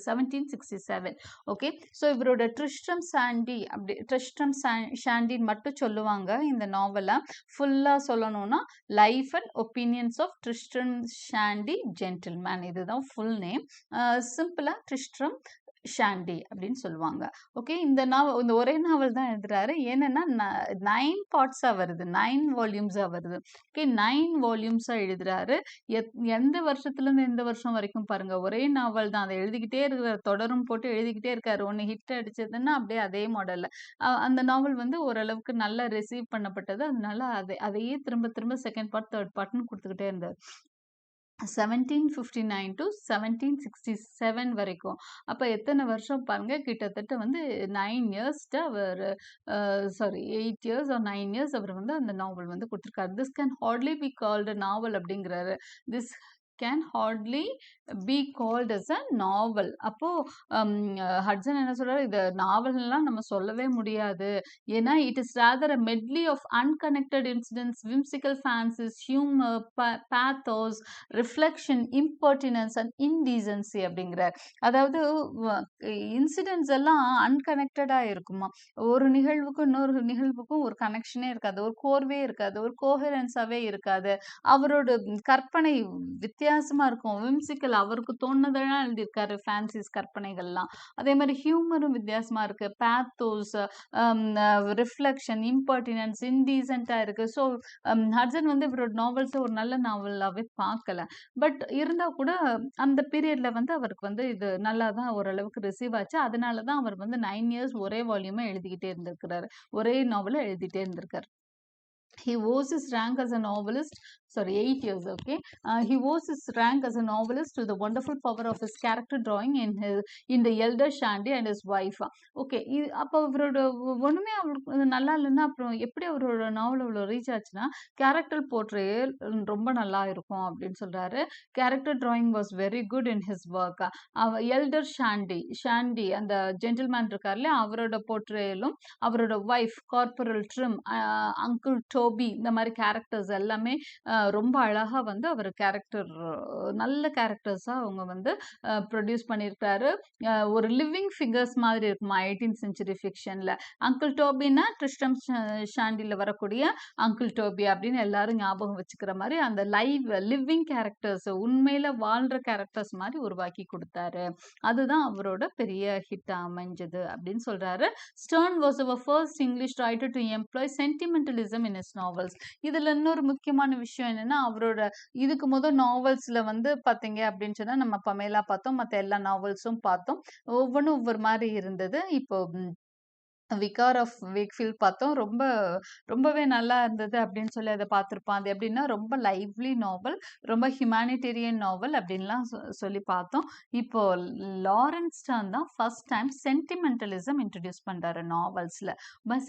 Speaker 1: 1767. Okay, so இவரோட Tristram ஷாண்டின்னு மட்டும் சொல்லுவாங்க இந்த நாவலை. ஃபுல்லாக சொல்லணும்னா life and opinions of Tristram Shandy gentleman, இதுதான் full name. சிம்பிளாக ட்ரிஸ்ட்ரம் ஷாண்டி அப்படின்னு சொல்லுவாங்க. ஓகே, இந்த ஒரே நாவல் தான் எழுதுறாரு. ஏன்னா 9 பார்ட்ஸா வருது, 9 வால்யூம்ஸா வருது. ஓகே, 9 வால்யூம்ஸா எழுதுறாரு. எந்த வருஷத்துல இருந்து எந்த வருஷம் வரைக்கும் பாருங்க, ஒரே நாவல் தான். அதை எழுதிக்கிட்டே இருக்கிற, தொடரும் போட்டு எழுதிக்கிட்டே இருக்காரு. ஒன்னு ஹிட் அடிச்சதுன்னா அப்படியே அதே மாடல்ல அந்த நாவல் வந்து ஓரளவுக்கு நல்லா ரிசீவ் பண்ணப்பட்டது. அதனால அதையே திரும்ப திரும்ப செகண்ட் பார்ட், தேர்ட் பார்ட்னு கொடுத்துக்கிட்டே இருந்தார். 1759 to 1767 வரைக்கும். அப்ப எத்தனை வருஷம் பாருங்க, கிட்டத்தட்ட வந்து 9 இயர்ஸ்ட அவர் சாரி 8 இயர்ஸ் ஆர் 9 இயர்ஸ் அவர் வந்து அந்த நாவல் வந்து கொடுத்துருக்காரு. This can hardly be called novel அப்படிங்கிறாரு. This can hardly be called as a novel. அப்போ ஹட்சன் என்ன சொல்றாரு, இது நாவல்லாம் நம்ம சொல்லவே முடியாது. ஏன்னா it is rather a medley of unconnected incidents, whimsical fancies, humour, pathos, reflection, impertinence and indecency அப்படிங்கிறார். அதாவது இன்சிடென்ட்ஸ் எல்லாம் அன்கனெக்டடா இருக்குமா, ஒரு நிகழ்வுக்கும் இன்னொரு நிகழ்வுக்கும் ஒரு கனெக்ஷனே இருக்காது, ஒரு கோர்வே இருக்காது, ஒரு கோஹெரன்ஸாவே இருக்காது. அவரோட கற்பனை வித்தியாசமா இருக்கும். விம்சிக்கல், அவருக்கு தோணுதெல்லாம் எழுதியிருக்காரு, ஃபேன்சிஸ் கற்பனைகள்லாம். அதே மாதிரி ஹியூமரும் வித்தியாசமா இருக்கு. பேத்தோஸ், ரிஃப்ளெக்ஷன், இம்பர்டினன்ஸ், இன்டீசென்ட்டா இருக்கு. ஸோ ஹட்சன் வந்து இவரோட நாவல்ஸை ஒரு நல்ல நாவலாவே பார்க்கல. பட் இருந்தா கூட அந்த பீரியட்ல வந்து அவருக்கு வந்து இது நல்லா தான் ஓரளவுக்கு ரிசீவ் ஆச்சு. அதனால தான் அவர் வந்து 9 இயர்ஸ் ஒரே வால்யூமை எழுதிக்கிட்டே இருந்திருக்கிறாரு, ஒரே நாவலை எழுதிட்டே இருந்திருக்காரு. He owes his rank as a novelist, 8 years, okay. He owes his rank as a novelist to the wonderful power of his character drawing in the elder Shandy and his wife. Okay, அப்போ அவரோட ஒண்ணுமே அவருக்கு நல்லா இல்லைன்னா அப்புறம் எப்படி அவரோட நாவல் அவ்வளோ ரீச் ஆச்சுன்னா, கேரக்டர் போர்ட்ரேயல் ரொம்ப நல்லா இருக்கும் அப்படின்னு சொல்றாரு. Character drawing was very good in his work. Elder Shandy அந்த ஜென்டில்மேன் இருக்கார் இல்லையா, அவரோட போர்ட்ரேயலும் அவரோட wife Corporal Trim, uncle Toby, இந்த மாதிரி கேரக்டர்ஸ் எல்லாமே ரொம்ப அழகா வந்து அவர் கேரக்டர், நல்ல கேரக்டர்ஸா அவங்க வந்து ப்ரொடியூஸ் பண்ணியிருக்காரு. ஒரு லிவிங் ஃபிகர்ஸ் மாதிரி இருக்குமா 18th சென்ச்சுரி ஃபிக்ஷன்ல. அங்கிள் டோபின்னா ட்ரிஸ்ட்ரம் ஷாண்டில வரக்கூடிய அங்கிள் டோபி அப்படின்னு எல்லாரும் ஞாபகம் வச்சுக்கிற மாதிரி அந்த லிவிங் கேரக்டர்ஸ், உண்மையில வாழ்ற கேரக்டர்ஸ் மாதிரி உருவாக்கி கொடுத்தாரு. அதுதான் அவரோட பெரிய ஹிட் அமைஞ்சது அப்படின்னு சொல்றாரு. ஸ்டர்ன் வாஸ் அவர் first English writer to employ sentimentalism in his novels. இதுல இன்னொரு முக்கியமான விஷயம் என்னன்னா, அவரோட இதுக்கு முதல் நாவல்ஸ்ல வந்து பாத்தீங்க அப்படின்னு சொன்னா, நம்ம பமேலா பார்த்தோம், மத்த எல்லா நாவல்ஸும் பார்த்தோம். ஒவ்வொன்றும் ஒவ்வொரு மாதிரி இருந்தது. இப்போ விகார் ஆஃப் வேக்ஃபீல்ட் பார்த்தோம், ரொம்பவே நல்லா இருந்தது அப்படின்னு சொல்லி அதை பார்த்துருப்போம். அது எப்படின்னா ரொம்ப லைவ்லி நாவல், ரொம்ப ஹியூமானிட்டேரியன் நாவல் அப்படின்லாம் சொல்லி பார்த்தோம். இப்போ லாரன்ஸ் ஸ்டர்ன் தான் ஃபர்ஸ்ட் டைம் சென்டிமெண்டலிசம் இன்ட்ரடியூஸ் பண்றாரு நாவல்ஸ்ல.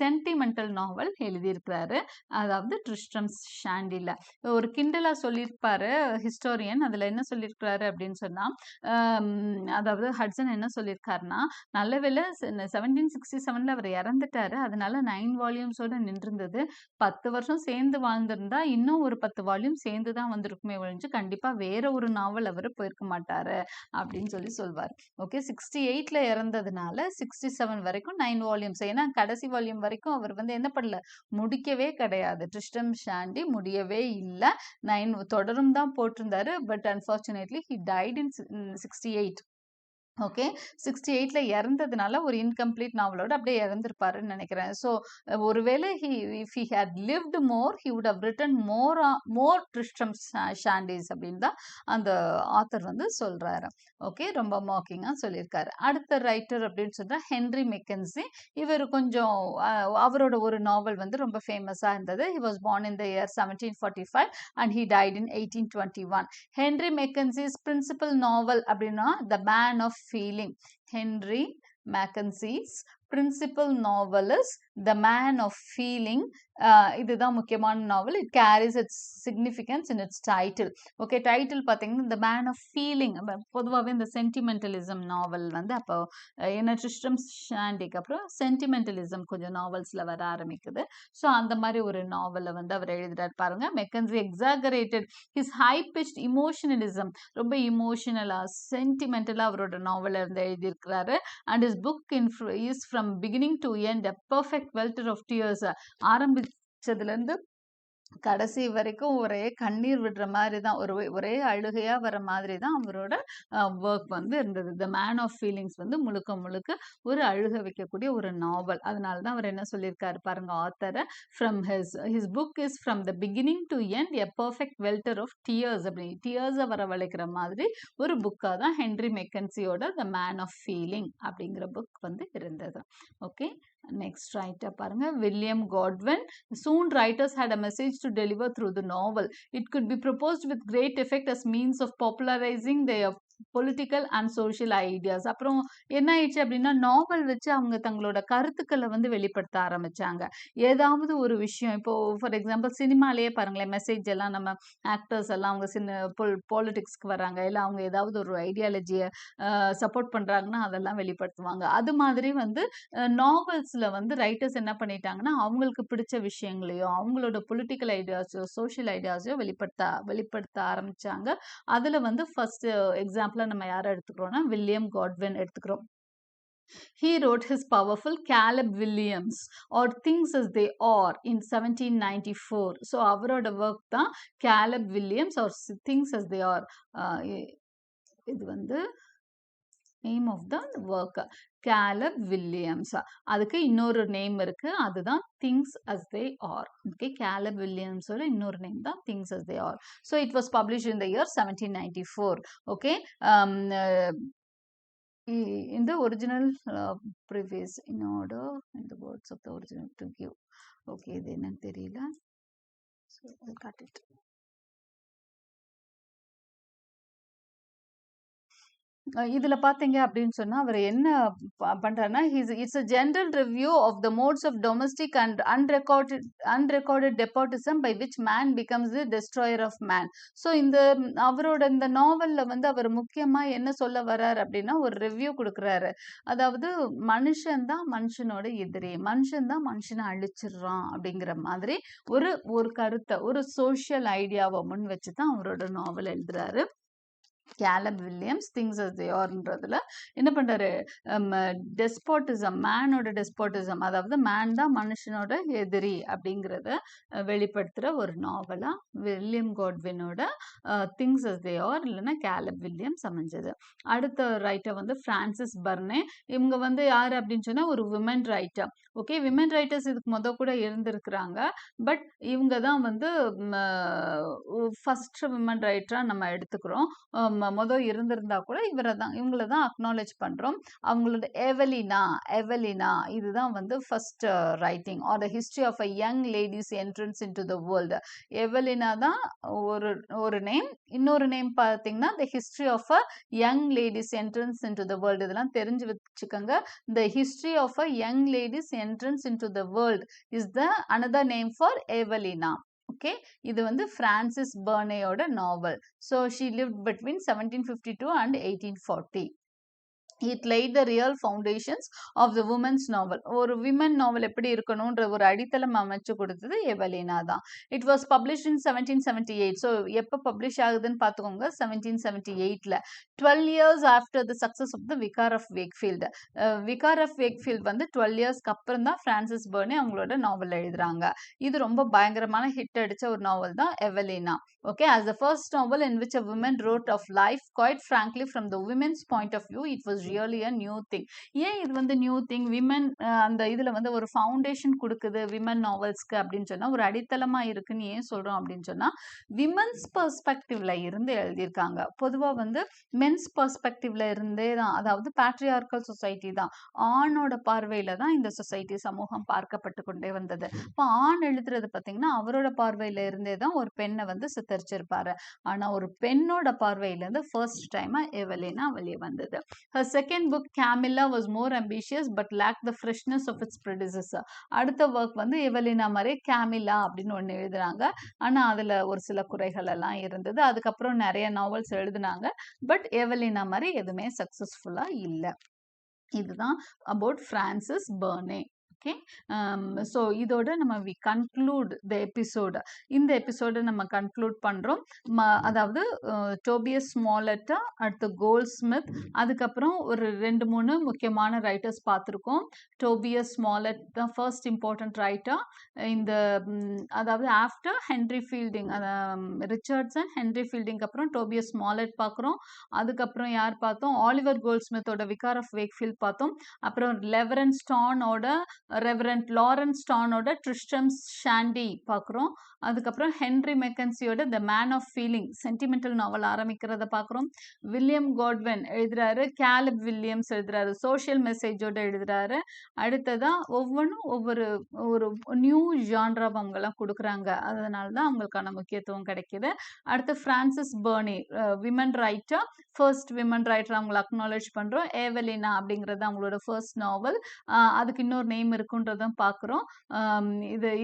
Speaker 1: சென்டிமெண்டல் நாவல் எழுதியிருக்கிறாரு, அதாவது ட்ரிஸ்ட்ரம் ஷாண்டில. ஒரு கிண்டலா சொல்லியிருப்பாரு ஹிஸ்டோரியன். அதுல என்ன சொல்லியிருக்கிறாரு அப்படின்னு சொன்னா, அதாவது ஹட்சன் என்ன சொல்லியிருக்காருன்னா, நல்ல வேளை 1767 அவர் இறந்துட்டாரு, அதனால 9 வால்யூம்ஸோட நின்றிருந்தது. 10 வருஷம் சேர்ந்து வாழ்ந்திருந்தா இன்னும் ஒரு 10 வால்யூம் சேர்ந்து தான் வந்திருக்குமே ஒழிஞ்சு கண்டிப்பா வேற ஒரு நாவல் அவர் போயிருக்க மாட்டாரு அப்படின்னு சொல்வார். ஓகே, 68ல இறந்ததுனால 67 வரைக்கும் 9 வால்யூம்ஸ். ஏன்னா கடைசி வால்யூம் வரைக்கும் அவர் வந்து என்ன பண்ணல, முடிக்கவே கிடையாது. ட்ரிஸ்ட்ரம் ஷாண்டி முடியவே இல்லை, 9 தொடரும் தான் போட்டிருந்தாரு. But unfortunately he died in 68. Okay, 68ல இறந்ததுனால ஒரு இன்கம்ப்ளீட் நாவலோட அப்படியே இறந்திருப்பாருன்னு நினைக்கிறேன். ஸோ ஒருவேளை if he had lived more he would have written more Tristram Shandys அப்படின்னு தான் அந்த ஆத்தர் வந்து சொல்றாரு. ஓகே, ரொம்ப மாக்கிங்காக சொல்லியிருக்காரு. அடுத்த ரைட்டர் அப்படின்னு சொன்னா ஹென்ரி மெக்கன்சி. இவர் கொஞ்சம் அவரோட ஒரு நாவல் வந்து ரொம்ப ஃபேமஸாக இருந்தது. He was born in the year 1745 and he died in 1821. Henry Mackenzie's principal novel அப்படின்னா the man of feeling. Henry Mackenzie's principal novel is The Man of Feeling. இதுதான் முக்கியமான நாவல். It carries its significance in its title. Okay, title பார்த்தீங்கன்னா the man of feeling. பொதுவாகவே இந்த சென்டிமெண்டலிசம் நாவல் வந்து அப்போ என்ன ட்ரிஸ்ட்ரம் ஷாண்டிக்கு அப்புறம் சென்டிமெண்டலிசம் கொஞ்சம் நாவல்ஸில் வர ஆரம்பிக்குது. ஸோ அந்த மாதிரி ஒரு நாவலை வந்து அவர் எழுதுறாரு பாருங்க. Mackenzie exaggerated his high pitched emotionalism, ரொம்ப இமோஷனலாக சென்டிமெண்டலாக அவரோட நாவலை இருந்து எழுதியிருக்கிறாரு. And his book is from beginning to end a perfect welter of tears. ஆரம்பிச்சதுலேருந்து கடைசி வரைக்கும் ஒரே கண்ணீர் விடுற மாதிரி தான் ஒரே அழுகையா வர மாதிரி தான் அவரோட ஒர்க் வந்து இருந்தது. த மேன் ஆஃப் ஃபீலிங்ஸ் வந்து முழுக்க முழுக்க ஒரு அழுக வைக்கக்கூடிய ஒரு நாவல். அதனால தான் அவர் என்ன சொல்லியிருக்காரு பாருங்க ஆத்தரை, from his book is from the beginning to end a perfect welter of tears அப்படி டியர்ஸை வரவழைக்கிற மாதிரி ஒரு புக்காக தான் ஹென்ரி மெக்கன்சியோட த மேன் ஆஃப் ஃபீலிங் அப்படிங்கிற புக் வந்து இருந்தது. ஓகே, நெக்ஸ்ட் ரைட்டர் பாருங்க William Godwin. Soon writers had a message to deliver through the novel. It could be proposed with great effect as means of popularizing their political and social ideas. அப்புறம் என்ன ஆயிடுச்சு அப்படின்னா நாவல் வச்சு அவங்க தங்களோட கருத்துக்களை வந்து வெளிப்படுத்த ஆரம்பிச்சாங்க. ஏதாவது ஒரு விஷயம் இப்போ ஃபார் எக்ஸாம்பிள் சினிமாலேயே பாருங்களேன், மெசேஜ் எல்லாம் நம்ம ஆக்டர்ஸ் எல்லாம் அவங்க பாலிடிக்ஸ்க்கு வராங்க, இல்லை அவங்க ஏதாவது ஒரு ஐடியாலஜியை சப்போர்ட் பண்றாங்கன்னா அதெல்லாம் வெளிப்படுத்துவாங்க. அது மாதிரி வந்து நாவல்ஸ்ல வந்து ரைட்டர்ஸ் என்ன பண்ணிட்டாங்கன்னா அவங்களுக்கு பிடிச்ச விஷயங்களையோ அவங்களோட பொலிட்டிக்கல் ஐடியாஸோ சோஷியல் ஐடியாஸோ வெளிப்படுத்த ஆரம்பிச்சாங்க. அதுல வந்து ஃபர்ஸ்ட் எக்ஸாம்பிளா நம்ம யாரை எடுத்துக்கிறோம்னா வில்லியம் காட்வின் எடுத்துக்கிறோம். He wrote his powerful Caleb Williams or Things as They Are in 1794. So அவரோட ஒர்க் தான் Caleb Williams or Things as They Are. இது வந்து name of the work Caleb Williams. அதுக்கு இன்னொரு நேம் இருக்கு, அதுதான் Things as They Are. Okay, Caleb Williams ஓட இன்னொரு நேம் தான் Things as They Are. So it was published in the year 1794. Okay, in the original preface in order in the words of the original to give. Okay, இது என்னன்னு தெரியல, so I'll cut it. இதுல பாத்தீங்க அப்படின்னு சொன்னா அவர் என்ன பண்றாருன்னா it's a general review of the modes of domestic and unrecorded despotism by which man becomes the destroyer of man. So அவரோட இந்த நாவல்ல வந்து அவர் முக்கியமா என்ன சொல்ல வர்றாரு அப்படின்னா ஒரு ரிவ்யூ கொடுக்குறாரு. அதாவது மனுஷன் தான் மனுஷனோட எதிரி, மனுஷன் தான் மனுஷனை அழிச்சிடுறான் அப்படிங்கிற மாதிரி ஒரு கருத்தை ஒரு சோஷியல் ஐடியாவை முன் வச்சு தான் அவரோட நாவல் எழுதுறாரு. Caleb Williams Things as They Areன்றதுல என்ன பண்றாரு, டெஸ்பாட்டிசம், மேனோட டெஸ்பாட்டிசம், அதாவது மேன் தான் மனுஷனோட எதிரி அப்படிங்கிறத வெளிப்படுத்துற ஒரு நாவலா வில்லியம் காட்வினோட திங்ஸ் as They Are இல்லைன்னா Caleb Williams அமைஞ்சது. அடுத்த ரைட்டர் வந்து பிரான்சிஸ் பர்னே. இவங்க வந்து யாரு அப்படின்னு சொன்னா ஒரு women writer. Okay, women writers இதுக்கு கூட இருந்திருக்கிறாங்க, பட் இவங்க தான் வந்து ஃபர்ஸ்ட் விமன் ரைட்டரா நம்ம எடுத்துக்கிறோம். இருந்திருந்தா கூட இவங்களை தான் அக்னாலேஜ் பண்றோம். அவங்களோட எவலினா இதுதான் வந்து first writing or the history of a young lady's entrance into the world. Evelina தான் ஒரு நேம். இன்னொரு நேம் பார்த்தீங்கன்னா the history of a young lady's entrance into the world. இதெல்லாம் தெரிஞ்சு வச்சுக்கோங்க. The history of a young lady's entrance into the world is the another name for Evelina. Okay, இது வந்து Frances பர்னேயோட நாவல். So she lived between 1752 and 1840. It laid the real foundations of the women's novel. ஒரு women நாவல் எப்படி இருக்கணும்ன்ற ஒரு அடித்தளம் அமைச்சு கொடுத்தது எவலினா தான். It was published in 1778. So எப்போ பப்ளிஷ் ஆகுதுன்னு பார்த்துக்கோங்க, 1778ல 12 years after the success of the Vicar of Wakefield. Vicar of Wakefield வந்து 12 yearsக்கு அப்புறம் தான் பிரான்சிஸ் பர்னே அவங்களோட நாவல் எழுதுறாங்க. இது ரொம்ப பயங்கரமான ஹிட் அடிச்ச ஒரு நாவல் தான் எவலினா. Okay, as the first novel in which a woman wrote of life, quite frankly, from the women's point of view, it was really a new thing. ஏன் இது வந்து நியூ திங்? விமன் அந்த இதுல வந்து ஒரு ஃபவுண்டேஷன் கொடுக்குது women நாவல்ஸ்க்கு அப்படின்னு சொன்னா, ஒரு அடித்தளமா இருக்குன்னு ஏன் சொல்றோம் அப்படின்னு சொன்னா, விமன்ஸ் பெர்ஸ்பெக்டிவ்ல இருந்து எழுதியிருக்காங்க. பொதுவா வந்து மென்ஸ் பெர்ஸ்பெக்டிவ்ல இருந்தே தான், அதாவது பேட்ரியார்கல் சொசைட்டி தான், ஆணோட பார்வையில தான் இந்த சொசைட்டி சமூகம் பார்க்கப்பட்டு கொண்டே வந்தது. இப்போ ஆண் எழுதுறது பார்த்தீங்கன்னா அவரோட பார்வையில இருந்தே தான் ஒரு பெண்ணை வந்து சித்தரிச்சிருப்பாரு. ஆனா ஒரு பெண்ணோட பார்வையில இருந்து ஃபர்ஸ்ட் டைமா எவலினா வெளியே வந்தது. Her second book Camilla was more ambitious but lacked the freshness of its predecessor. அடுத்த ஒர்க் வந்து எவலினா மாதிரி கேமிலா அப்படின்னு ஒன்று எழுதுறாங்க. ஆனா அதுல ஒரு சில குறைகள் எல்லாம் இருந்தது. அதுக்கப்புறம் நிறைய நாவல்ஸ் எழுதுனாங்க, பட் எவலினா மாதிரி எதுவுமே சக்சஸ்ஃபுல்லா இல்லை. இதுதான் அபவுட் பிரான்சிஸ் பர்னே. ஓகே. ஸோ இதோட நம்ம வி கன்க்ளூட் த எபிசோடு. இந்த எபிசோடை நம்ம கன்க்ளூட் பண்ணுறோம். அதாவது டோபியஸ் ஸ்மாலெட்டா, அடுத்து கோல்ட்ஸ்மித், அதுக்கப்புறம் ஒரு 2-3 முக்கியமான ரைட்டர்ஸ் பார்த்துருக்கோம். டோபியஸ் ஸ்மாலெட் தான் ஃபர்ஸ்ட் இம்பார்ட்டன்ட் ரைட்டர் இந்த அதாவது after Henry Fielding, Richardson Henry Fielding அப்புறம் டோபியஸ் ஸ்மாலெட் பார்க்குறோம். அதுக்கப்புறம் யார் பார்த்தோம்? ஆலிவர் கோல்ட்ஸ்மித்தோட விகார் ஆஃப் வேக்ஃபீல்ட் பார்த்தோம். அப்புறம் ரெவரண்ட் லாரன்ஸ் ஸ்டார்னோட ட்ரிஸ்ட்ரம்ஸ் ஷாண்டி பார்க்குறோம். அதுக்கப்புறம் ஹென்ரி மெக்கன்சியோட the man of feeling sentimental novel ஆரம்பிக்கிறத பார்க்குறோம். வில்லியம் காட்வின் எழுதுறாரு, கேலப் வில்லியம்ஸ் எழுதுறாரு, சோஷியல் மெசேஜோட எழுதுறாரு. அடுத்ததா ஒவ்வொன்றும் ஒரு நியூ ஜான்ராவை அவங்கெல்லாம் கொடுக்குறாங்க. அதனால தான் அவங்களுக்கான முக்கியத்துவம் கிடைக்கிது. அடுத்து Frances Burney, women writer, first women writer அவங்களை அக்னாலேஜ் பண்ணுறோம். ஏவலினா அப்படிங்கிறது அவங்களோட ஃபர்ஸ்ட் நாவல். அதுக்கு இன்னொரு நேம் இருக்குன்றதும் பார்க்குறோம்.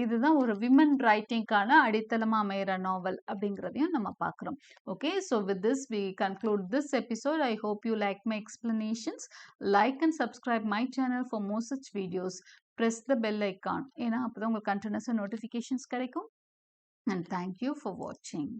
Speaker 1: இதுதான் ஒரு விமன் ரைட்டிங்கான அடித்தளமாக அமைகிற நாவல் அப்படிங்கிறதையும் நம்ம பார்க்குறோம். Okay, so with this we conclude this episode. I hope you like my explanations. Like and subscribe my channel for more such videos. press the bell icon, ஏன்னா அப்போ தான் உங்களுக்கு கண்டினியூஸாக நோட்டிஃபிகேஷன்ஸ் கிடைக்கும். And thank you for watching.